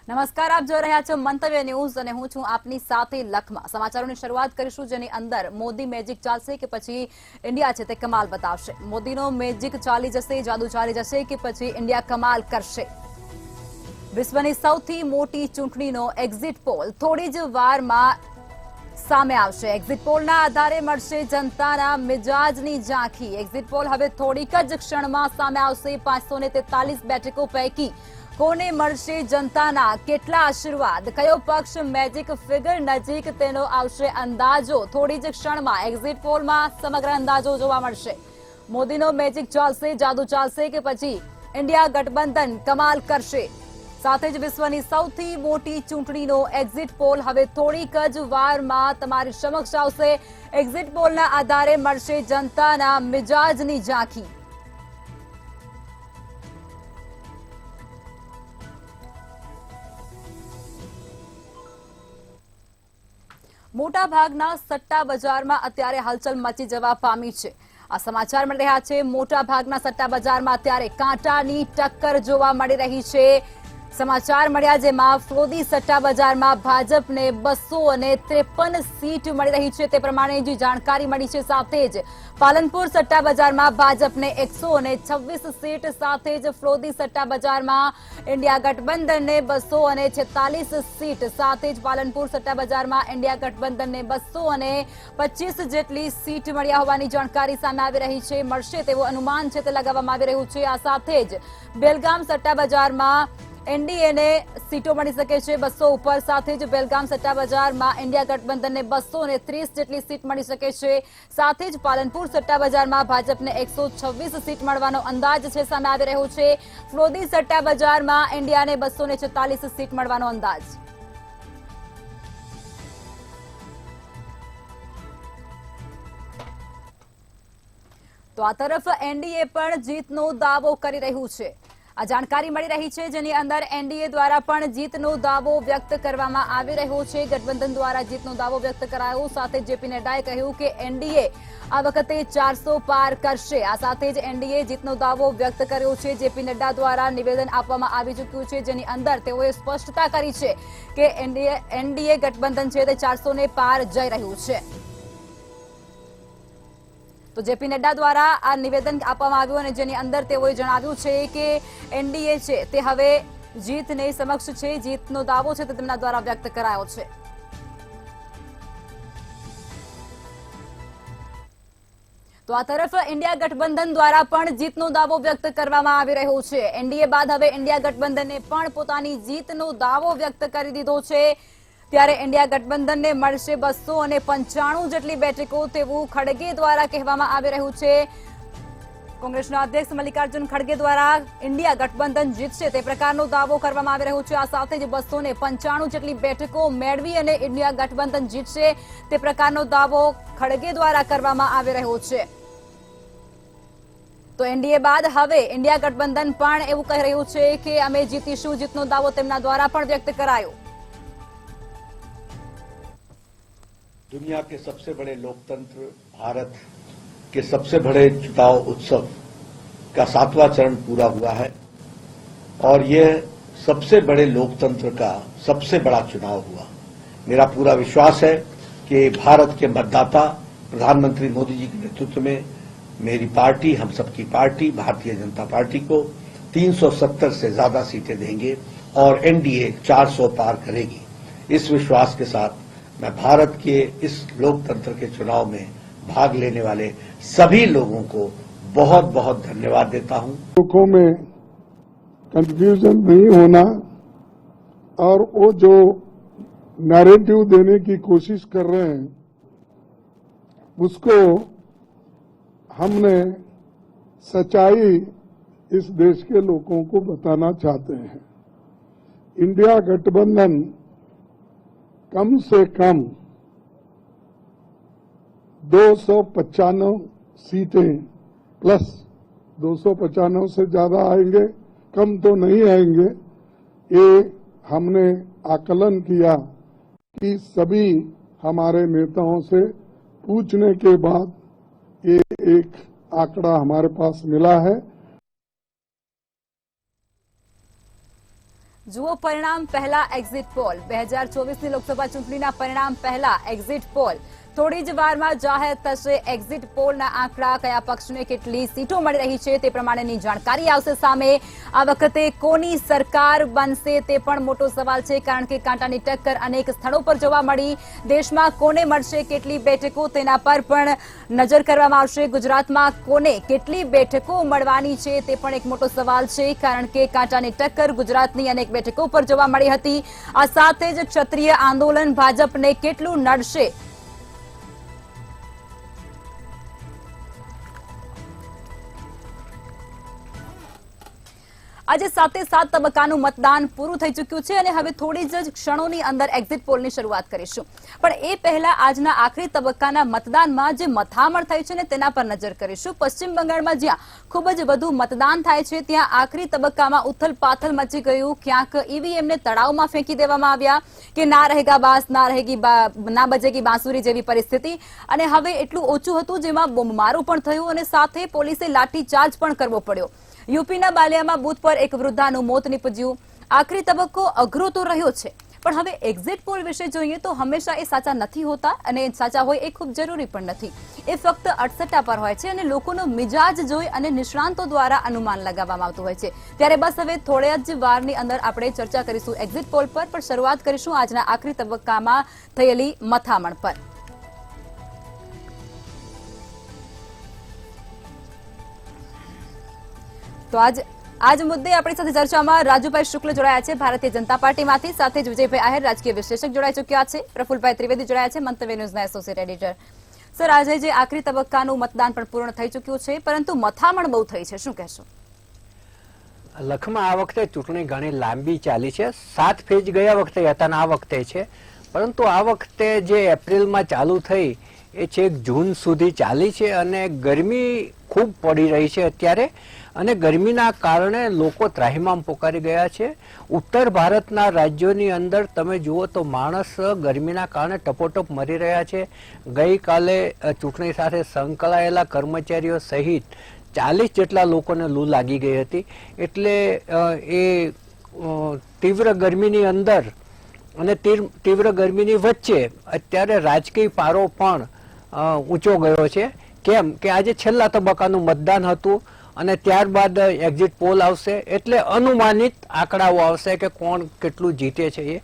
નમસ્કાર, આપ જોઈ રહ્યા છો મંતવ્ય ન્યૂઝ અને હું છું આપની સાથે લખમાં। સમાચારોની શરૂઆત કરીશું જેની અંદર મોદી મેજિક ચાલશે કે પછી ઇન્ડિયા છે તે કમાલ બતાવશે। મોદીનો મેજિક ચાલી જશે, જાદુ ચાલી જશે કે પછી ઇન્ડિયા કમાલ કરશે। વિશ્વની સૌથી મોટી ચૂંટણીનો એક્ઝિટ પોલ થોડી જ વારમાં સામે આવશે। એક્ઝિટ પોલના આધારે મળશે જનતાના મિજાજની ઝાંખી। એક્ઝિટ પોલ હવે થોડીક જ ક્ષણમાં સામે આવશે। 543 બેઠકો પૈકી કોને મળશે જનતાના કેટલા આશીર્વાદ? કયો પક્ષ મેજિક ફિગર નજીક તેનો આવશે અંદાજો। થોડી જ ક્ષણમાં એક્ઝિટ પોલમાં સમગ્ર અંદાજો જોવા મળશે। મોદીનો મેજિક ચાલશે, જાદુ ચાલશે કે પછી ઇન્ડિયા ગઠબંધન કમાલ કરશે? સાથે જ વિશ્વની સૌથી મોટી ચૂંટણીનો એક્ઝિટ પોલ હવે થોડીક જ વારમાં તમારી સમક્ષ આવશે। એક્ઝિટ પોલના આધારે મળશે જનતાના મિજાજની ઝાંખી। મોટા ભાગના સટ્ટા બજારમાં અત્યારે હલચલ મચી જવા પામી છે। આ સમાચાર મળી રહ્યા છે। મોટા ભાગના સટ્ટા બજારમાં અત્યારે કાંટાની ટક્કર જોવા મળી રહી છે। સમાચાર મળ્યા જેમાં ફ્રોદી સટ્ટા બજારમાં ભાજપને 253 સીટ મળી રહી છે તે પ્રમાણેની જાણકારી મળી છે। સાથે જ પાલનપુર સટ્ટા બજારમાં ભાજપને 126 સીટ, સાથે જ ફ્રોદી સટ્ટા બજારમાં ઇન્ડિયા ગઠબંધનને 246 સીટ, સાથે જ પાલનપુર સટ્ટા બજારમાં ઇન્ડિયા ગઠબંધનને 225 જેટલી સીટ મળ્યા હોવાની જાણકારી સામે આવી રહી છે। મળશે તેવું અનુમાન છે તે લગાવવામાં આવી રહ્યું છે। આ સાથે જ બેલગામ સટ્ટા બજારમાં એનડીએને સીટો મળી શકે છે 200 ઉપર। સાથે જ બેલગામ સટ્ટા બજારમાં ઇન્ડિયા ગઠબંધનને 230 જેટલી સીટ મળી શકે છે। સાથે જ પાલનપુર સટ્ટા બજારમાં ભાજપને 126 સીટ મળવાનો અંદાજ છે સામે આવી રહ્યો છે। ફ્રોદી સટ્ટા બજારમાં ઇન્ડિયાને 246 સીટ મળવાનો અંદાજ। તો આ તરફ એનડીએ પણ જીતનો દાવો કરી રહ્યું છે। આ જાણકારી મળી રહી છે જેની અંદર એનડીએ દ્વારા પણ જીતનો દાવો વ્યક્ત કરવામાં આવી રહ્યો છે। ગઠબંધન દ્વારા જીતનો દાવો વ્યક્ત કરાયો। સાથે જેપી નડ્ડાએ કહ્યું કે એનડીએ આ વખતે 400 પાર કરશે। આ સાથે જ એનડીએ જીતનો દાવો વ્યક્ત કર્યો છે। જેપી નડ્ડા દ્વારા નિવેદન આપવામાં આવી ચૂક્યું છે જેની અંદર તેઓએ સ્પષ્ટતા કરી છે કે એનડીએ ગઠબંધન છે તે 400 ને પાર જઈ રહ્યું છે। તો જેપી નડ્ડા દ્વારા આ નિવેદન આપવામાં આવ્યું અને જેની અંદર તેઓએ જણાવ્યું છે કે એનડીએ છે તે હવે જીતને સમક્ષ છે। જીતનો દાવો છે તે તેમના દ્વારા વ્યક્ત કરાયો છે। તો આ તરફ ઇન્ડિયા ગઠબંધન દ્વારા પણ જીતનો દાવો વ્યક્ત કરવામાં આવી રહ્યો છે। એનડીએ બાદ હવે ઇન્ડિયા ગઠબંધને પણ પોતાની જીતનો દાવો વ્યક્ત કરી દીધો છે। ત્યારે ઇન્ડિયા ગઠબંધનને મળશે 295 જેટલી બેઠકો તેવું ખડગે દ્વારા કહેવામાં આવી રહ્યું છે। કોંગ્રેસના અધ્યક્ષ મલ્લિકાર્જુન ખડગે દ્વારા ઇન્ડિયા ગઠબંધન જીતશે તે પ્રકારનો દાવો કરવામાં આવી રહ્યો છે। આ સાથે જ 295 જેટલી બેઠકો મેળવી અને ઇન્ડિયા ગઠબંધન જીતશે તે પ્રકારનો દાવો ખડગે દ્વારા કરવામાં આવી રહ્યો છે। તો એનડીએ બાદ હવે ઇન્ડિયા ગઠબંધન પણ એવું કહી રહ્યું છે કે અમે જીતીશું। જીતનો દાવો તેમના દ્વારા પણ વ્યક્ત કરાયો। दुनिया के सबसे बड़े लोकतंत्र भारत के सबसे बड़े चुनाव उत्सव का 7वां चरण पूरा हुआ है और यह सबसे बड़े लोकतंत्र का सबसे बड़ा चुनाव हुआ। मेरा पूरा विश्वास है कि भारत के मतदाता प्रधानमंत्री मोदी जी के नेतृत्व में मेरी पार्टी, हम सबकी पार्टी भारतीय जनता पार्टी को 370 से ज्यादा सीटें देंगे और एनडीए 400 पार करेगी। इस विश्वास के साथ मैं भारत के इस लोकतंत्र के चुनाव में भाग लेने वाले सभी लोगों को बहुत बहुत धन्यवाद देता हूं। लोगों में कंफ्यूजन नहीं होना और वो जो नैरेटिव देने की कोशिश कर रहे हैं उसको हमने सच्चाई इस देश के लोगों को बताना चाहते हैं। इंडिया गठबंधन कम से कम 295 सीटें प्लस 295 से ज्यादा आएंगे, कम तो नहीं आएंगे। ये हमने आकलन किया कि सभी हमारे नेताओं से पूछने के बाद ये एक आंकड़ा हमारे पास मिला है। જુઓ પરિણામ પહેલા એક્ઝિટ પોલ 2024ની લોકસભા ચૂંટણીના પરિણામ પહેલા એક્ઝિટ પોલ થોડી જ વારમાં જાહેર થશે એક્ઝિટ પોલના આંકડા કયા પક્ષને કેટલી સીટો મળી રહી છે તે પ્રમાણેની જાણકારી આવશે સામે આ વખતે કોની સરકાર બનશે તે પણ મોટો સવાલ છે કારણ કે કાંટાની ટક્કર અનેક સ્થળો પર જોવા મળી દેશમાં કોને મળશે કેટલી બેઠકો તેના પર પણ નજર કરવામાં આવશે ગુજરાતમાં કોને કેટલી બેઠકો મળવાની છે તે પણ એક મોટો સવાલ છે કારણ કે કાંટાની ટક્કર ગુજરાતની અનેક બેઠકો પર જોવા મળી હતી આ સાથે જ ક્ષત્રિય આંદોલન ભાજપને કેટલું નડશે આજે 7 તબક્કાનું મતદાન પૂરું થઈ ચૂક્યું છે અને હવે થોડી જ ક્ષણોની અંદર એક્ઝિટ પોલની શરૂઆત કરીશું પણ એ પહેલા આજના આખરી તબક્કાના મતદાનમાં જે મથામણ થઈ છે ને તેના પર નજર કરીશું પશ્ચિમ બંગાળમાં જ્યાં ખૂબ જ વધુ મતદાન થાય છે ત્યાં આખરી તબક્કામાં ઉથલપાથલ મચી ગયું ક્યાંક ઈવીએમને તળાવમાં ફેંકી દેવામાં આવ્યા કે ના રહેગા બાસ ના બજેગી બાંસુરી જેવી પરિસ્થિતિ અને હવે એટલું ઓછું હતું જેમાં બોમ્બમારો પણ થયું અને સાથે પોલીસે લાઠીચાર્જ પણ કરવો પડ્યો યુપીના બાલિયામાં બૂથ પર એક વૃદ્ધાનું મોત નીપજ્યું આખરી તબક્કો અઘરો તો રહ્યો છે પણ હવે એક્ઝિટ પોલ વિશે જોઈએ તો હંમેશા એ સાચા નથી હોતા અને સાચા હોય એ ખૂબ જરૂરી પણ નથી એ ફક્ત અટસટ્ટા પર હોય છે અને લોકોનો મિજાજ જોઈ અને નિષ્ણાંતો દ્વારા અનુમાન લગાવવામાં આવતું હોય છે ત્યારે બસ હવે થોડા જ વારની અંદર આપણે ચર્ચા કરીશું એક્ઝિટ પોલ પર પણ શરૂઆત કરીશું આજના આખરી તબક્કામાં થયેલી મથામણ પર તો આજ મુદ્દે આપણી સાથે ચર્ચામાં રાજુભાઈ શુક્લ જોડાયા છે ભારતીય જનતા પાર્ટીમાંથી સાથે જ વિજયભાઈ આહિર રાજકીય વિશ્લેષક જોડાઈ ચૂક્યા છે પ્રફુલભાઈ ત્રિવેદી જોડાયા છે મંતવ્ય ન્યૂઝના એસોસિએટ એડિટર સર આજે જે આખરી તબક્કાનું મતદાન પણ પૂર્ણ થઈ ચૂક્યું છે પરંતુ મથામણ બહુ થઈ છે શું કહેશો લખમાં આ વખતે ચૂંટણી ઘણી લાંબી ચાલી છે 7 ફેજ ગયા વખતે હતા આ વખતે છે પરંતુ આ વખતે જે એપ્રિલમાં ચાલુ થઈ એ છેક જૂન સુધી ચાલી છે અને ગરમી ખૂબ પડી રહી છે અત્યારે અને ગરમીના કારણે લોકો ત્રાહિમામ પોકારી ગયા છે ઉત્તર ભારતના રાજ્યોની અંદર તમે જુઓ તો માણસ ગરમીના કારણે ટપોટપ મરી રહ્યા છે ગઈકાલે ચૂંટણી સાથે સંકળાયેલા કર્મચારીઓ સહિત 40 જેટલા લોકોને લૂ લાગી ગઈ હતી એટલે એ તીવ્ર ગરમીની અંદર અને તીવ્ર ગરમીની વચ્ચે અત્યારે રાજકીય પારો પણ ઊંચો ગયો છે કેમ કે આજે છેલ્લા તબક્કાનું મતદાન હતું અને ત્યારબાદ એક્ઝિટ પોલ આવશે એટલે અનુમાનિત આંકડાઓ આવશે કે કોણ કેટલું જીતે છે એ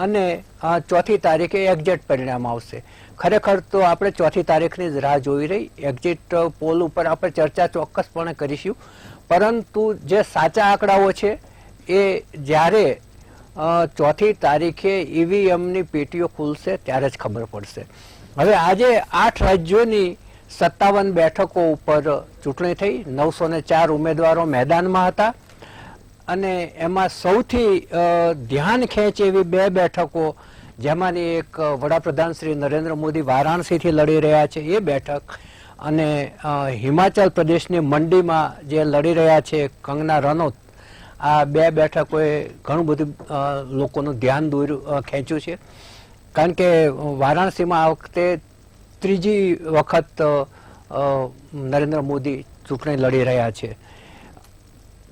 અને 4મી તારીખે એક્ઝેક્ટ પરિણામ આવશે ખરેખર તો આપણે 4મી તારીખની જ રાહ જોઈ રહી એક્ઝિટ પોલ ઉપર આપણે ચર્ચા ચોક્કસપણે કરીશું પરંતુ જે સાચા આંકડાઓ છે એ જ્યારે 4મી તારીખે ઈવીએમની પેટીઓ ખુલશે ત્યારે જ ખબર પડશે હવે આજે 8 રાજ્યોની 57 બેઠકો ઉપર ચૂંટણી થઈ 904 ઉમેદવારો મેદાનમાં હતા અને એમાં સૌથી ધ્યાન ખેંચે એવી 2 બેઠકો જેમાંની એક વડાપ્રધાન શ્રી નરેન્દ્ર મોદી વારાણસીથી લડી રહ્યા છે એ બેઠક અને હિમાચલ પ્રદેશની મંડીમાં જે લડી રહ્યા છે કંગના રનૌત આ 2 બેઠકોએ ઘણું બધું લોકોનું ધ્યાન ખેંચ્યું છે કારણ કે વારાણસીમાં આ વખતે 3જી વખત નરેન્દ્ર મોદી ચૂંટણી લડી રહ્યા છે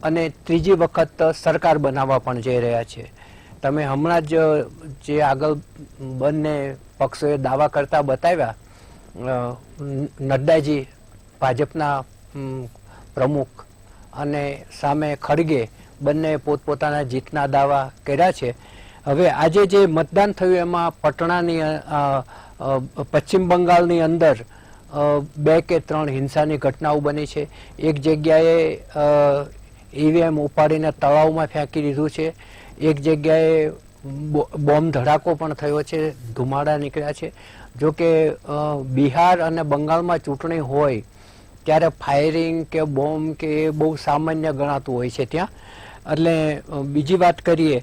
અને 3જી વખત સરકાર બનાવવા પણ જઈ રહ્યા છે તમે હમણાં જ જે આગળ બંને પક્ષોએ દાવા કરતા બતાવ્યા નડ્ડાજી ભાજપના પ્રમુખ અને સામે ખડગે બંને પોતપોતાના જીતના દાવા કર્યા છે હવે આજે જે મતદાન થયું એમાં પટણાની પશ્ચિમ બંગાળની અંદર 2 કે 3 હિંસાની ઘટનાઓ બની છે એક જગ્યાએ ઈવીએમ ઉપાડીને તળાવમાં ફેંકી દીધું છે એક જગ્યાએ બોમ્બ ધડાકો પણ થયો છે ધુમાડા નીકળ્યા છે જો કે બિહાર અને બંગાળમાં ચૂંટણી હોય ત્યારે ફાયરિંગ કે બોમ્બ કે એ બહુ સામાન્ય ગણાતું હોય છે ત્યાં એટલે બીજી વાત કરીએ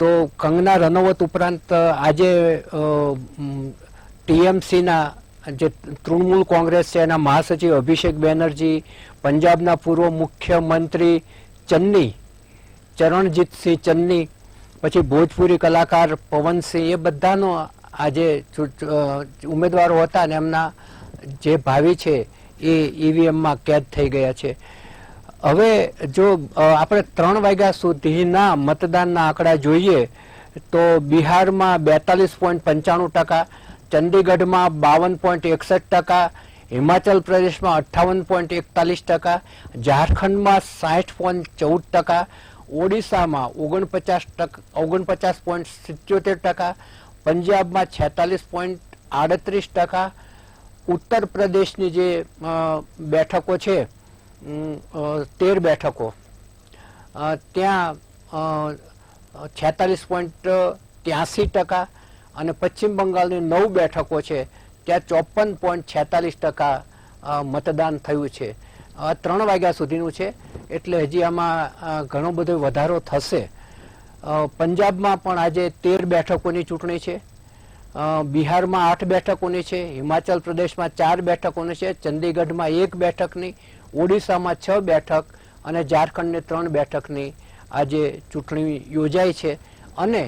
તો કંગના રનૌત ઉપરાંત આજે ટીએમસીના જે તૃણમૂલ કોંગ્રેસ છે એના મહાસચિવ અભિષેક બેનર્જી પંજાબના પૂર્વ મુખ્યમંત્રી ચરણજીતસિંહ ચન્ની પછી ભોજપુરી કલાકાર પવનસિંહ એ બધાનો આજે ઉમેદવારો હતા અને એમના જે ભાવિ છે એ ઈવીએમમાં કેદ થઈ ગયા છે હવે જો આપણે 3 વાગ્યા સુધીના મતદાનના આંકડા જોઈએ તો બિહારમાં 42.95%, ચંદીગઢમાં 52.61%, હિમાચલ પ્રદેશમાં 58.41%, ઝારખંડમાં 60.14%, ઓડિશામાં 49.77%, પંજાબમાં 46.38%, ઉત્તર પ્રદેશની જે બેઠકો છે 13 બેઠકો ત્યાં 46.83% અને પશ્ચિમ બંગાળની 9 બેઠકો છે ત્યાં 54.46% મતદાન થયું છે. 3 વાગ્યા સુધીનું છે એટલે હજી આમાં ઘણો બધો વધારો થશે. પંજાબમાં પણ આજે 13 બેઠકોની ચૂંટણી છે, બિહારમાં 8 બેઠકોની છે, હિમાચલ પ્રદેશમાં 4 બેઠકોની છે, ચંદીગઢમાં 1 બેઠકની, ઓડિશામાં 6 બેઠક અને ઝારખંડની 3 બેઠકની આજે ચૂંટણી યોજાઈ છે. અને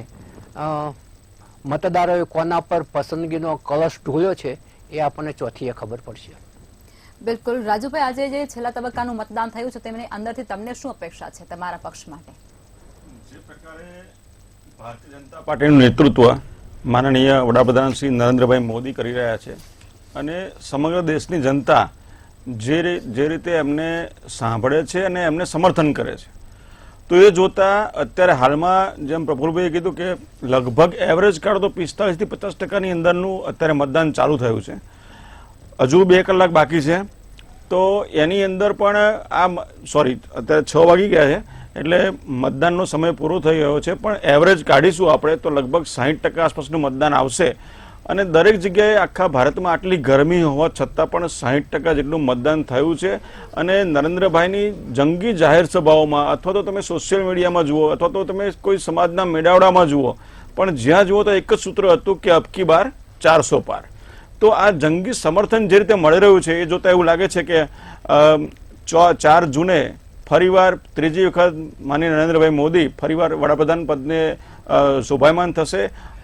મતદારોએ કોના પર પસંદગીનો કળશ ઢોળ્યો છે એ આપણને ચોથીએ ખબર પડશે. બિલકુલ રાજુભાઈ, આજે જે છેલ્લા તબક્કાનું મતદાન થયું છે તેની અંદરથી તમને શું અપેક્ષા છે તમારા પક્ષ માટે? જે પ્રકારે ભારતીય જનતા પાર્ટીનું નેતૃત્વ માનનીય વડાપ્રધાન શ્રી નરેન્દ્રભાઈ મોદી કરી રહ્યા છે અને સમગ્ર દેશની જનતા જે રીતે એમને સાંભળે છે અને એમને સમર્થન કરે છે, તો એ જોતા અત્યારે હાલમાં જેમ પ્રફુલભાઈએ કીધું કે લગભગ એવરેજ કાઢો તો 45 થી 50% અંદરનું અત્યારે મતદાન ચાલુ થયું છે. હજુ 2 કલાક બાકી છે, તો એની અંદર પણ અત્યારે 6 વાગી ગયા છે એટલે મતદાનનો સમય પૂરો થઈ ગયો છે, પણ એવરેજ કાઢીશું આપણે તો લગભગ 60% આસપાસનું મતદાન આવશે. અને દરેક જગ્યાએ આખા ભારતમાં આટલી ગરમી હોવા છતાં પણ 60% જેટલું મતદાન થયું છે. અને નરેન્દ્રભાઈની જંગી જાહેર સભાઓમાં અથવા તો તમે સોશિયલ મીડિયામાં જુઓ અથવા તો તમે કોઈ સમાજના મેળાવડામાં જુઓ, પણ જ્યાં જુઓ તો એક જ સૂત્ર હતું કે અબકી બાર 400 પાર. તો આ જંગી સમર્થન જે રીતે મળી રહ્યું છે એ જોતા એવું લાગે છે કે 4 જૂને ફરીવાર ત્રીજી વખત માનનીય નરેન્દ્રભાઈ મોદી ફરીવાર વડાપ્રધાન પદને શોભાયમાન થશે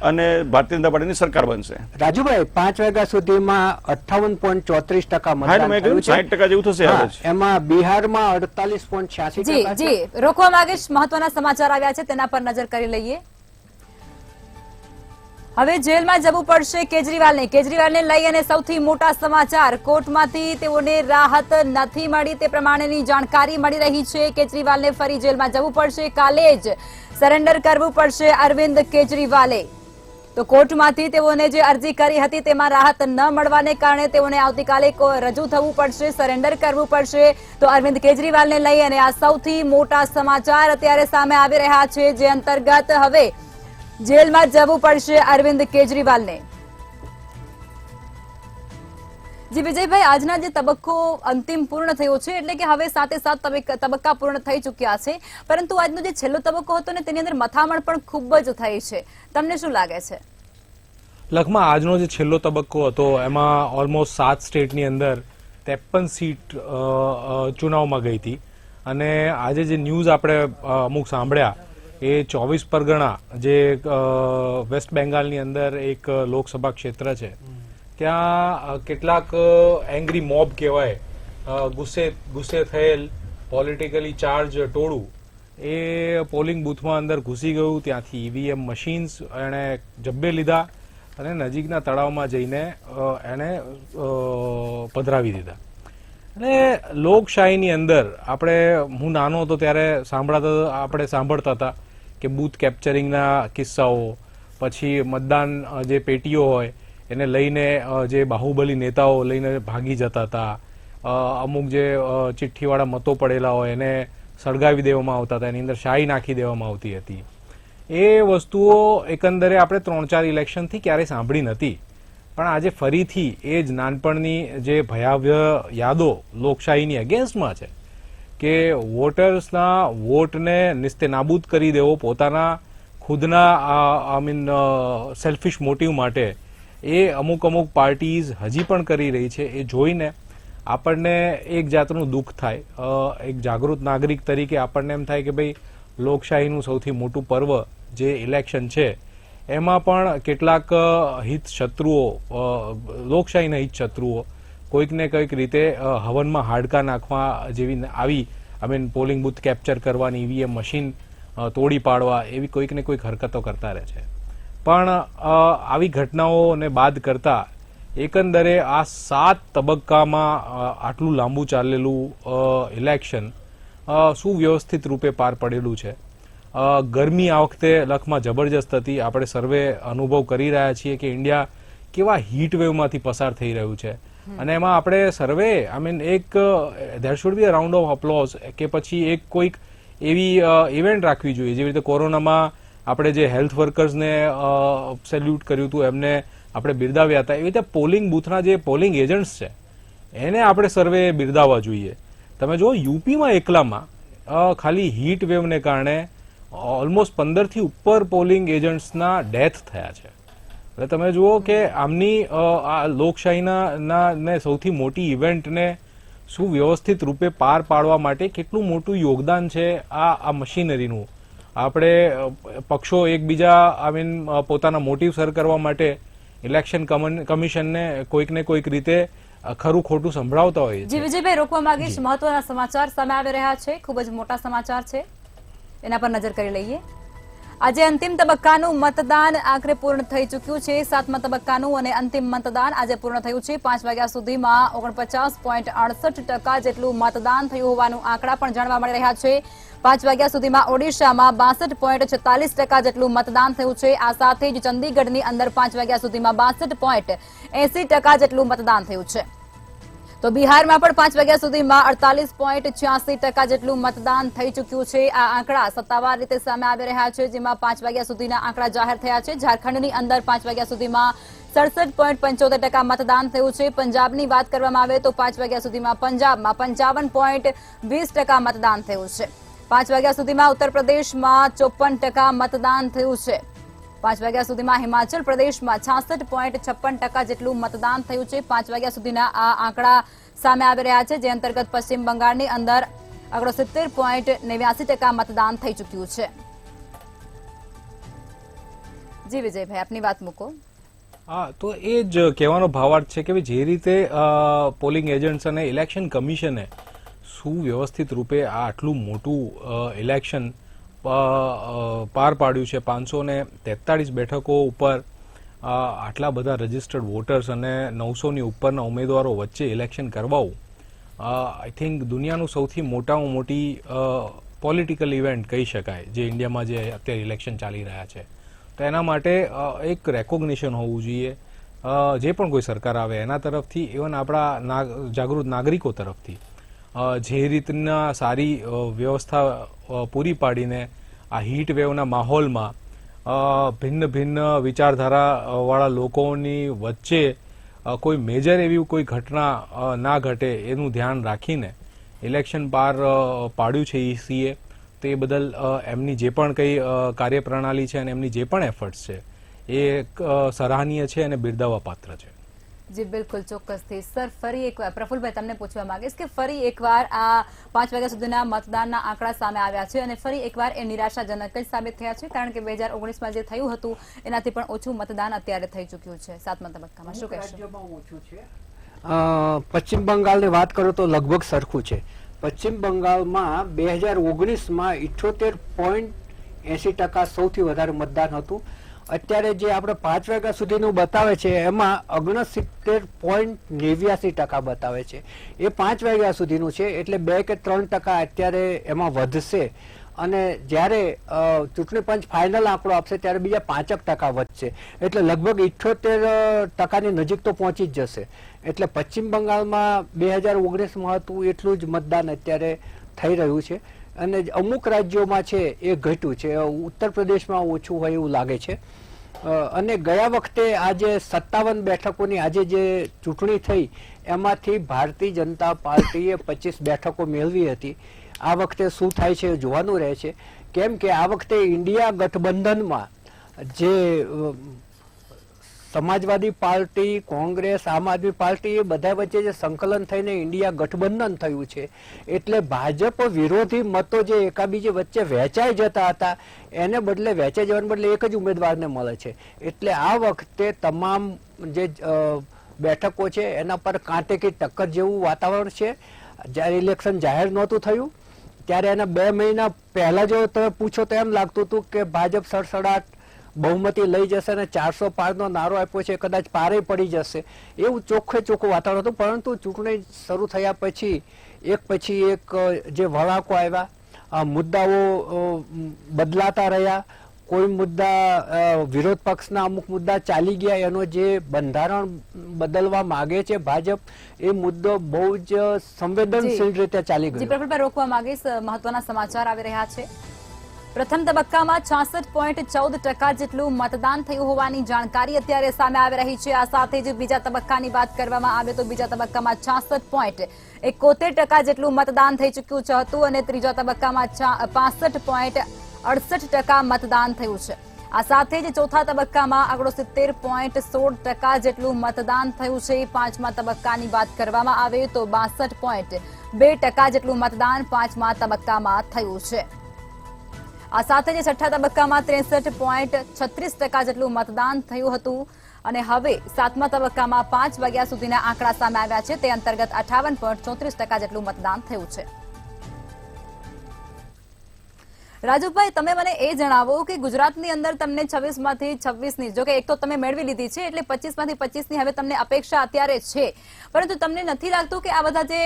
અને ભારતીય જનતા પાર્ટીની સરકાર બનશે. રાજુભાઈ, 5 વાગ્યા સુધીમાં 58.34% મતદાન થયું છે. 60% જેવું થશે. એમાં બિહારમાં 48.86%. જી રોકવા માંગીશ, મહત્વના સમાચાર આવ્યા છે તેના પર નજર કરી લઈએ. હવે જેલમાં જવું પડશે કેજરીવાલને લઈ અને સૌથી મોટા સમાચાર, કોર્ટમાંથી તેઓને રાહત નથી મળી તે પ્રમાણેની જાણકારી મળી રહી છે. કેજરીવાલને ફરી જેલમાં જવું પડશે, કાલે જ સરેન્ડર કરવું પડશે અરવિંદ કેજરીવાલે. તો કોર્ટમાંથી તેઓને જે અરજી કરી હતી તેમાં રાહત ન મળવાને કારણે તેઓને આવતીકાલે રજૂ થવું પડશે, સરેન્ડર કરવું પડશે. તો અરવિંદ કેજરીવાલને લઈ અને આ સૌથી મોટા સમાચાર અત્યારે સામે આવી રહ્યા છે, જે અંતર્ગત હવે જેલમાં જવું પડશે અરવિંદ કેજરીવાલને. જી વિજયભાઈ, આજના જે તબક્કો અંતિમ પૂર્ણ થયો છે એટલે કે હવે 7 તબક્કા પૂર્ણ થઈ ચૂક્યા છે, પરંતુ આજનો જે છેલ્લો તબક્કો હતો ને તેની અંદર મથામણ પણ ખૂબ જ થઈ છે. તમને શું લાગે છે? લખમાં આજનો જે છેલ્લો તબક્કો હતો એમાં ઓલમોસ્ટ 7 સ્ટેટની અંદર 53 સીટ ચુનાવમાં ગઈ હતી. અને આજે જે ન્યૂઝ આપણે અમુક સાંભળ્યા એ 24 પરગણા જે વેસ્ટ બેંગાલની અંદર એક લોકસભા ક્ષેત્ર છે, ત્યાં કેટલાક એંગ્રી મોબ કહેવાય, ગુસ્સે થયેલ પોલિટિકલી ચાર્જ ટોળું એ પોલિંગ બૂથમાં અંદર ઘૂસી ગયું. ત્યાંથી ઈવીએમ મશીન્સ એણે જબ્બે લીધા અને નજીકના તળાવમાં જઈને એણે પધરાવી દીધા. અને લોકશાહીની અંદર હું નાનો હતો ત્યારે આપણે સાંભળતા હતા કે બૂથ કેપ્ચરિંગના કિસ્સાઓ, પછી મતદાન જે પેટીઓ હોય એને લઈને જે બાહુબલી નેતાઓ લઈને ભાગી જતા હતા, અમુક જે ચિઠ્ઠીવાળા મતો પડેલા હોય એને સળગાવી દેવામાં આવતા હતા, એની અંદર શાહી નાખી દેવામાં આવતી હતી. એ વસ્તુઓ એકંદરે આપણે 3-4 ઇલેક્શનથી ક્યારેય સાંભળી નથી. પણ આજે ફરીથી એ જ નાનપણની જે ભયાવહ યાદો લોકશાહીની અગેન્સ્ટમાં છે કે વોટર્સના વોટને નિસ્તે નાબૂદ કરી દેવો પોતાના ખુદના સેલ્ફિશ મોટિવ માટે એ અમુક પાર્ટીઝ હજી પણ કરી રહી છે. એ જોઈને આપણને એક જાતનું દુઃખ થાય. એક જાગૃત નાગરિક તરીકે આપણને એમ થાય કે ભાઈ લોકશાહીનું સૌથી મોટું પર્વ જે ઇલેક્શન છે એમાં પણ કેટલાક હિત શત્રુઓ, લોકશાહીના હિત શત્રુઓ કોઈક ને કોઈક રીતે હવનમાં હાડકા નાખવા જેવી આવી પોલિંગ બુથ કેપ્ચર કરવાની, ઈવીએમ મશીન તોડી પાડવા, એવી કોઈક ને કોઈક હરકતો કરતા રહે છે. પણ આવી ઘટનાઓને બાદ કરતા એકંદરે આ 7 તબક્કામાં આટલું લાંબુ ચાલેલું ઇલેક્શન સુવ્યવસ્થિત રૂપે પાર પડેલું છે. ગરમી આ વખતે લખમાં જબરજસ્ત હતી. આપણે સર્વે અનુભવ કરી રહ્યા છીએ કે ઇન્ડિયા કેવા હીટ વેવમાંથી પસાર થઈ રહ્યું છે. અને એમાં આપણે સર્વે એક there should be a round of applause કે પછી એક કોઈક એવી ઇવેન્ટ રાખવી જોઈએ. જેવી રીતે કોરોનામાં આપણે જે હેલ્થ વર્કર્સને સેલ્યુટ કર્યું હતું, એમને આપણે બિરદાવ્યા હતા, એવી રીતે પોલિંગ બૂથના જે પોલિંગ એજન્ટ્સ છે એને આપણે સર્વે બિરદાવવા જોઈએ. તમે જુઓ યુપીમાં એકલામાં ખાલી હીટ વેવને કારણે ઓલમોસ્ટ 15 થી ઉપર પોલિંગ એજન્ટ્સના ડેથ થયા છે. એટલે તમે જુઓ કે આમની આ લોકશાહીના સૌથી મોટી ઇવેન્ટને સુવ્યવસ્થિત રૂપે પાર પાડવા માટે કેટલું મોટું યોગદાન છે આ મશીનરીનું. આપણે પક્ષો એકબીજા પોતાના મોટિવ સર કરવા માટે ઇલેક્શન કમિશનને કોઈક ને કોઈક રીતે ખરું ખોટું સંભળાવતા હોય છે. જી વિજયભાઈ, રોકવા માંગીશ, મહત્વના સમાચાર સામે આવી રહ્યા છે, ખૂબ જ મોટા સમાચાર છે, એના પર નજર કરી લઈએ. આજે અંતિમ તબક્કાનું મતદાન આખરે પૂર્ણ થઈ ચૂક્યું છે. 7મા તબક્કાનું અને અંતિમ મતદાન આજે પૂર્ણ થયું છે. 5 વાગ્યા સુધીમાં 49.68% જેટલું મતદાન થયું હોવાનું આંકડા પણ જાણવા મળી રહ્યા છે. 5 વાગ્યા સુધીમાં ઓડિશામાં 62.46% જેટલું મતદાન થયું છે. આ સાથે જ ચંદીગઢની અંદર 5 વાગ્યા સુધીમાં 62.80% જેટલું મતદાન થયું છે. તો બિહારમાં પણ 5 વાગ્યા સુધીમાં 48.86% જેટલું મતદાન થઈ ચૂક્યું છે. આ આંકડા સત્તાવાર રીતે સામે આવી રહ્યા છે, જેમાં 5 વાગ્યા સુધીના આંકડા જાહેર થયા છે. ઝારખંડની અંદર 5 વાગ્યા સુધીમાં 67.75% મતદાન થયું છે. પંજાબની વાત કરવામાં આવે તો 5 વાગ્યા સુધીમાં પંજાબમાં 55.20% મતદાન થયું છે. 5 વાગ્યા સુધીમાં ઉત્તર પ્રદેશમાં 54% મતદાન થયું છે. 5 વાગ્યા સુધીમાં હિમાચલ પ્રદેશમાં 66.56% જેટલું મતદાન થયું છે. 5 વાગ્યા સુધીના આ આંકડા સામે આવી રહ્યા છે, જે અંતર્ગત પશ્ચિમ બંગાળની અંદર 70.89% મતદાન થઈ ચૂક્યું છે. જી વિજયભાઈ, આપની વાત મૂકો. હા, તો એ જ કહેવાનો ભાવાર્થ છે કે જે રીતે પોલિંગ એજન્ટ્સ અને ઇલેક્શન કમિશને સુવ્યવસ્થિત રૂપે આ આટલું મોટું ઇલેક્શન પાર પાડ્યું છે. 543 બેઠકો ઉપર આટલા બધા રજિસ્ટર્ડ વોટર્સ અને 900ની ઉપરના ઉમેદવારો વચ્ચે ઇલેક્શન કરવાવું આઈ થિંક દુનિયાનું સૌથી મોટામાં મોટી પોલિટિકલ ઇવેન્ટ કહી શકાય, જે ઇન્ડિયામાં જે અત્યારે ઇલેક્શન ચાલી રહ્યા છે. તો એના માટે એક રેકોગ્નિશન હોવું જોઈએ જે પણ કોઈ સરકાર આવે એના તરફથી, ઇવન આપણા જાગૃત નાગરિકો તરફથી, જે રીતના સારી વ્યવસ્થા પૂરી પાડીને આ હીટ વેવના માહોલમાં ભિન્ન ભિન્ન વિચારધારાવાળા લોકોની વચ્ચે કોઈ મેજર એવી કોઈ ઘટના ના ઘટે એનું ધ્યાન રાખીને ઇલેક્શન પાર પાડ્યું છે ઈસીએ. તો એ બદલ એમની જે પણ કંઈ કાર્યપ્રણાલી છે અને એમની જે પણ એફર્ટ્સ છે એ સરાહનીય છે અને બિરદાવવા પાત્ર છે. જી બિલકુલ, ચોક્કસથી. સર, ફરી એકવાર પ્રફુલભાઈ તમને પૂછવા માંગીશ કે ફરી એકવાર આ 5 વાગ્યા સુધીના મતદાનના આંકડા સામે આવ્યા છે અને ફરી એકવાર એ નિરાશાજનક જ સાબિત થયા છે, કારણ કે 2019માં જે થયું હતું એનાથી પણ ઓછું મતદાન અત્યારે થઈ ચૂક્યું છે 7મા તબક્કામાં. શું કહેશો? પશ્ચિમ બંગાળની વાત કરું તો લગભગ સરખું છે. પશ્ચિમ બંગાળમાં 2019માં 78.80% સૌથી વધારે મતદાન હતું. અત્યારે જે આપણે 5 વાગ્યા સુધીનું બતાવે છે એમાં 69.89% બતાવે છે. એ 5 વાગ્યા સુધીનું છે, એટલે 2 કે 3% અત્યારે એમાં વધશે. અને જ્યારે ચૂંટણી પંચ ફાઇનલ આંકડો આપશે ત્યારે બીજા 5% વધશે, એટલે લગભગ 78%ની નજીક તો પહોંચી જ જશે. એટલે પશ્ચિમ બંગાળમાં 2019માં હતું એટલું જ મતદાન અત્યારે થઈ રહ્યું છે. અને અમુક રાજ્યોમાં છે એ ઘટ્યું છે. ઉત્તર પ્રદેશમાં ઓછું હોય એવું લાગે છે. અને ગયા વખતે આજે 57 બેઠકોની આજે જે ચૂંટણી થઈ એમાંથી ભારતીય જનતા પાર્ટીએ 25 બેઠકો મેળવી હતી. આ વખતે શું થાય છે જોવાનું રહે છે, કેમ કે આ વખતે ઇન્ડિયા ગઠબંધનમાં જે સમાજવાદી પાર્ટી, કોંગ્રેસ, આમ આદમી પાર્ટી એ બધા વચ્ચે જે સંકલન થઈને ઇન્ડિયા ગઠબંધન થયું છે, એટલે ભાજપ વિરોધી મતો જે એકાબીજી વચ્ચે વહેંચાઈ જતા હતા એને બદલે વહેંચાઈ જવાને બદલે એક જ ઉમેદવારને મળે છે. એટલે આ વખતે તમામ જે બેઠકો છે એના પર કાંટે કી ટક્કર જેવું વાતાવરણ છે. જ્યારે ઇલેક્શન જાહેર નહોતું થયું ત્યારે એના 2 મહિના પહેલા જો તમે પૂછો તો એમ લાગતું હતું કે ભાજપ સડસડાટ બહુમતી લઈ જશે અને 400 પારનો નારો આપ્યો છે, કદાચ પારે પડી જશે, એવું ચોખ્ખું વાતાવરણ હતું. પરંતુ ચૂંટણી શરૂ થયા પછી એક જે વળાંકો આવ્યા, મુદ્દાઓ બદલાતા રહ્યા, કોઈ મુદ્દા વિરોધ પક્ષના અમુક મુદ્દા ચાલી ગયા, એનો જે બંધારણ બદલવા માંગે છે ભાજપ, એ મુદ્દો બહુ જ સંવેદનશીલ રીતે ચાલી ગયો. પ્રફુલભાઈ, રોકવા માંગીશ, મહત્વના સમાચાર આવી રહ્યા છે. પ્રથમ તબક્કામાં 66.14% જેટલું મતદાન થયું હોવાની જાણકારી અત્યારે સામે આવી રહી છે. આ સાથે જ બીજા તબક્કાની વાત કરવામાં આવે તો બીજા તબક્કામાં 66.71% જેટલું મતદાન થઈ ચૂક્યું હતું અને ત્રીજા તબક્કામાં 65.68% મતદાન થયું છે. આ સાથે જ ચોથા તબક્કામાં આંકડો 70.16% જેટલું મતદાન થયું છે. પાંચમા તબક્કાની વાત કરવામાં આવે તો 62.2% જેટલું મતદાન પાંચમા તબક્કામાં થયું છે. આ સાથે જ છઠ્ઠા તબક્કામાં 63.36% જેટલું મતદાન થયું હતું અને હવે સાતમા તબક્કામાં 5 વાગ્યા સુધીના આંકડા સામે આવ્યા છે. તે અંતર્ગત 58.34% જેટલું મતદાન થયું છે. રાજુભાઈ, તમે મને એ જણાવો કે ગુજરાતની અંદર તમને 26માંથી 26ની, જો કે એક તો તમે મેળવી લીધી છે એટલે 25માંથી 25ની હવે તમને અપેક્ષા અત્યારે છે, પરંતુ તમને નથી લાગતું કે આ બધા જે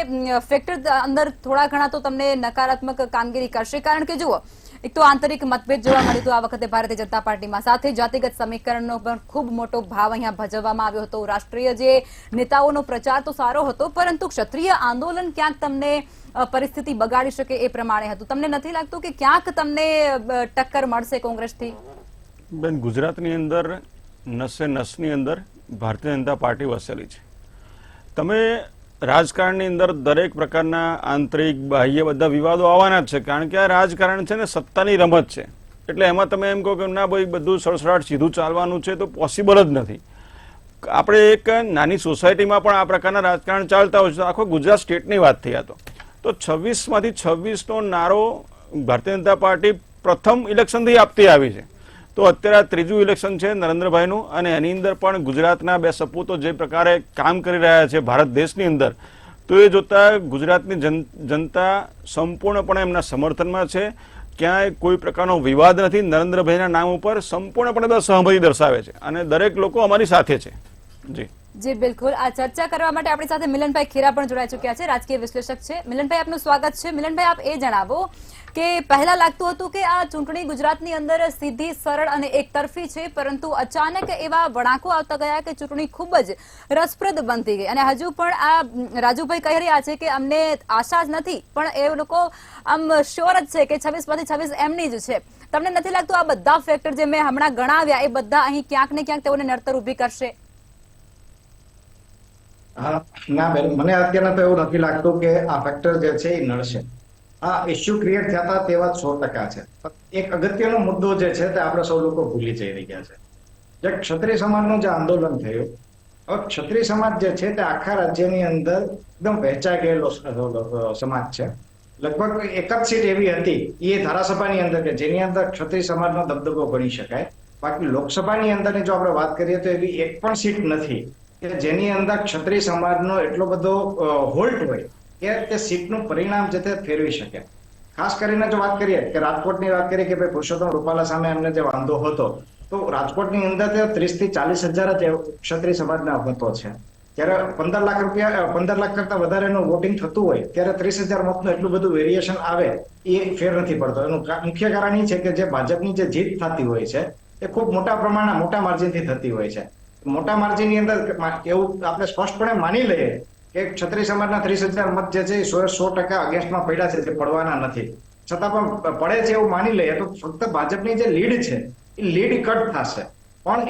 ફેક્ટર અંદર થોડા ઘણા તો તમને નકારાત્મક કામગીરી કરશે? કારણ કે જુઓ, એક તો આંતરિક મતભેદ જોવા મળ્યું હતું આ વખતે ભારતીય જનતા પાર્ટીમાં, સાથે જાતિગત સમીકરણનો પણ ખૂબ મોટો ભાવ અહીંયા ભજવવામાં આવ્યો હતો. રાષ્ટ્રીય જે નેતાઓનો પ્રચાર તો સારો હતો, પરંતુ ક્ષત્રિય આંદોલન ક્યાંક તમને પરિસ્થિતિ બગાડી શકે એ પ્રમાણે હતું. તમને નથી લાગતું કે ક્યાંક તમને ટક્કર મળશે કોંગ્રેસથી? બેન, ગુજરાતની અંદર નસે નસની અંદર ભારતીય જનતા પાર્ટી વસેલી છે. તમે રાજકારણની અંદર દરેક પ્રકારના આંતરિક બાહ્ય બધા વિવાદો આવવાના જ છે, કારણ કે આ રાજકારણ છે ને સત્તાની રમત છે. એટલે એમાં તમે એમ કહો કે ના ભાઈ બધું સડસડાટ સીધું ચાલવાનું છે, તો પોસિબલ જ નથી. આપણે એક નાની સોસાયટીમાં પણ આ પ્રકારના રાજકારણ ચાલતા હોય છે. આખો ગુજરાત સ્ટેટની વાત થઈ હતો તો 26માંથી 26નો નારો ભારતીય જનતા પાર્ટી પ્રથમ ઇલેક્શનથી આપતી આવી છે. તો અત્યારે આ ત્રીજું ઇલેક્શન છે નરેન્દ્રભાઈનું, અને એની અંદર પણ ગુજરાતના બે સપૂતો જે પ્રકારે કામ કરી રહ્યા છે ભારત દેશની અંદર, તો એ જોતા ગુજરાતની જનતા સંપૂર્ણપણે એમના સમર્થનમાં છે. ક્યાંય કોઈ પ્રકારનો વિવાદ નથી. નરેન્દ્રભાઈના નામ ઉપર સંપૂર્ણપણે સહમતિ દર્શાવે છે અને દરેક લોકો અમારી સાથે છે. જી બિલકુલ. આ ચર્ચા કરવા માટે આપણી સાથે મિલનભાઈ ખેરા પણ જોડાઈ ચૂક્યા છે, રાજકીય વિશ્લેષક છે. મિલનભાઈ, આપનું સ્વાગત છે. મિલનભાઈ, આપ એ જણાવો કે પહેલા લાગતું હતું કે આ ચૂંટણી ગુજરાતની અંદર સીધી, સરળ અને એકતરફી છે, પરંતુ અચાનક એવા વળાંકો આવતા ગયા કે ચૂંટણી ખૂબ જ રસપ્રદ બનતી ગઈ અને હજુ પણ આ રાજુભાઈ કહી રહ્યા છે કે અમને આશા જ નથી, પણ એ લોકો આમ શ્યોર જ છે કે 26માંથી 26 એમની જ છે. તમને નથી લાગતું આ બધા ફેક્ટર જે મેં હમણાં ગણાવ્યા એ બધા અહીં ક્યાંક ને ક્યાંક તેઓને નડતર ઊભી કરશે? ના બેન, મને અત્યારે તો એવું નથી લાગતું કે આ ફેક્ટર જે છે એ નડશે. આ ઇસ્યુ ક્રિએટ થતા તે વાત 100% છે. એક અગત્યનો મુદ્દો જે છે તે આપણે સૌ લોકો ભૂલી જઈ રહ્યા છે. જે ક્ષત્રિય સમાજનું જે આંદોલન થયું, હવે ક્ષત્રિય સમાજ જે છે તે આખા રાજ્યની અંદર એકદમ વહેંચાઈ ગયેલો સમાજ છે. લગભગ એક જ સીટ એવી હતી એ ધારાસભાની અંદર કે જેની અંદર ક્ષત્રિય સમાજનો દબદબો ગણી શકાય. બાકી લોકસભાની અંદરની જો આપણે વાત કરીએ તો એવી એક પણ સીટ નથી કે જેની અંદર ક્ષત્રિય સમાજનો એટલો બધો હોલ્ટ હોય કે તે સીટનું પરિણામ જે તે ફેરવી શકે. ખાસ કરીને જો વાત કરીએ કે રાજકોટની વાત કરીએ કે ભાઈ પુરુષોત્તમ રૂપાલા સામે એમને જે વાંધો હતો, તો રાજકોટની અંદર 30 થી 40 હજાર જ ક્ષત્રિય સમાજના મતો છે. ત્યારે 15 લાખ કરતા વધારેનું વોટિંગ થતું હોય ત્યારે 30,000 મતનું એટલું બધું વેરિએશન આવે એ ફેર નથી પડતો. એનું મુખ્ય કારણ એ છે કે જે ભાજપની જે જીત થતી હોય છે એ ખૂબ મોટા પ્રમાણમાં મોટા માર્જિનથી થતી હોય છે. મોટા માર્જિનની અંદર એવું આપણે સ્પષ્ટપણે માની લઈએ કે ક્ષત્રિય સમાજના 30,000 મત જે છે એ 100% અગેન્સ્ટમાં પડ્યા છે, જે પડવાના નથી. છતાં પણ પડે છે એવું માની લઈએ તો ફક્ત ભાજપની જે લીડ છે એ લીડ કટ થશે. પણ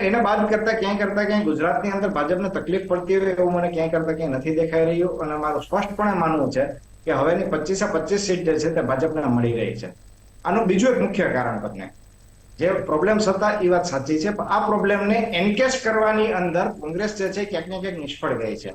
એને બાદ કરતા ક્યાંય ગુજરાતની અંદર ભાજપને તકલીફ પડતી હોય એવું મને ક્યાંય નથી દેખાઈ રહ્યું. અને મારું સ્પષ્ટપણે માનવું છે કે હવેની 25 સીટ જે છે તે ભાજપને મળી રહી છે. આનું બીજું એક મુખ્ય કારણ તમને જે પ્રોબ્લેમ્સ હતા એ વાત સાચી છે, પણ આ પ્રોબ્લેમને એન્કેશ કરવાની અંદર કોંગ્રેસ જે છે ક્યાંક ને ક્યાંક નિષ્ફળ ગઈ છે.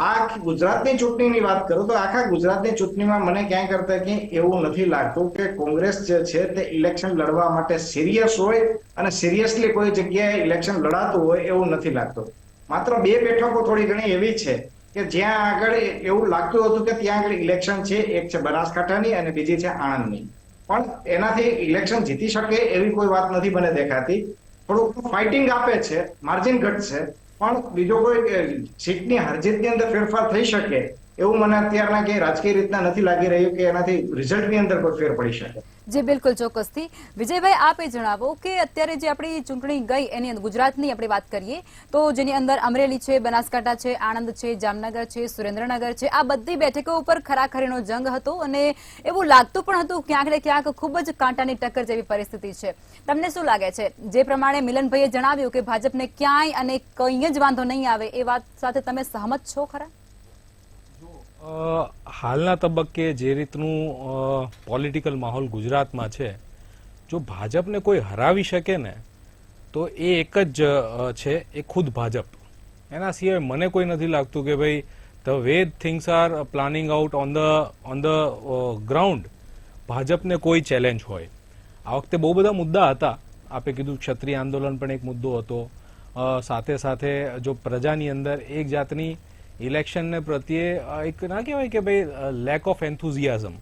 આ ગુજરાતની ચૂંટણીની વાત કરું તો આખા ગુજરાતની ચૂંટણીમાં મને ક્યાંય એવું નથી લાગતું કે કોંગ્રેસ જે છે તે ઇલેક્શન લડવા માટે સિરિયસ હોય અને સિરિયસલી કોઈ જગ્યાએ ઇલેક્શન લડાતું હોય એવું નથી લાગતું. માત્ર 2 બેઠકો થોડી ઘણી એવી છે કે જ્યાં આગળ એવું લાગતું હતું કે ત્યાં આગળ ઇલેક્શન છે, એક છે બનાસકાંઠાની અને બીજી છે આણંદની, પણ એનાથી ઇલેક્શન જીતી શકે એવી કોઈ વાત નથી મને દેખાતી. થોડુંક ફાઇટિંગ આપે છે, માર્જિન ઘટશે, પણ બીજો કોઈ સીટની હારજીતની અંદર ફેરફાર થઈ શકે એવું મને અત્યારના કે રાજકીય રીતના નથી લાગી રહ્યું કે એનાથી રિઝલ્ટની અંદર કોઈ ફેર પડી શકે. જી બિલકુલ, ચોક્કસથી. વિજયભાઈ, આપ એ જણાવો કે અત્યારે જે આપણી ચૂંટણી ગઈ એની અંદર ગુજરાતની આપણે વાત કરીએ તો જેની અંદર અમરેલી છે, બનાસકાંઠા છે, આણંદ છે, જામનગર છે, સુરેન્દ્રનગર છે, આ બધી બેઠકો ઉપર ખરાખરીનો જંગ હતો અને એવું લાગતું પણ હતું ક્યાંક ને ક્યાંક ખૂબ જ કાંટાની ટક્કર જેવી પરિસ્થિતિ છે. તમને શું લાગે છે, જે પ્રમાણે મિલનભાઈએ જણાવ્યું કે ભાજપને ક્યાંય અને કંઈ જ વાંધો નહીં આવે, એ વાત સાથે તમે સહમત છો ખરા? હાલના તબક્કે જે રીતનું પોલિટિકલ માહોલ ગુજરાતમાં છે, જો ભાજપને કોઈ હરાવી શકે ને તો એ એક જ છે, એ ખુદ ભાજપ. એના સિવાય મને કોઈ નથી લાગતું કે ભાઈ the way things are planning out on the ground ભાજપને કોઈ ચેલેન્જ હોય. આ વખતે બહુ બધા મુદ્દા હતા. આપે કીધું ક્ષત્રિય આંદોલન પણ એક મુદ્દો હતો. સાથે સાથે જો પ્રજાની અંદર એક જાતની ઇલેક્શનને પ્રત્યે એક ના કહેવાય કે ભાઈ lack of enthusiasm,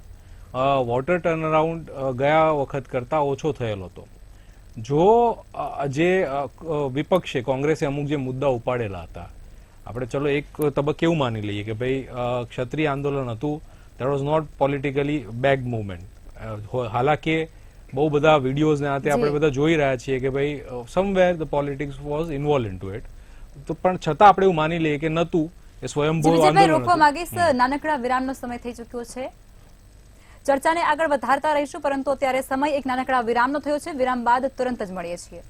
water turnaround ગયા વખત કરતાં ઓછો થયેલો હતો. જો જે વિપક્ષે કોંગ્રેસે અમુક જે મુદ્દા ઉપાડેલા હતા, આપણે ચલો એક તબક્કે એવું માની લઈએ કે ભાઈ ક્ષત્રિય આંદોલન હતું, that was not politically back movement. હાલાકી બહુ બધા વિડીયોઝ ને આતે આપણે બધા જોઈ રહ્યા છીએ કે ભાઈ somewhere the politics was involve into it, તો પણ છતાં આપણે એવું માની લઈએ કે નહોતું, એ સ્વયંભૂ આંદોલન રોકવા માંગીશ, નાનકડા વિરામનો સમય થઈ ચૂક્યો છે. ચર્ચાને આગળ વધારતા રહીશું, પરંતુ અત્યારે સમય એક નાનકડા વિરામનો થયો છે. વિરામ બાદ તુરંત જ મળીએ છીએ.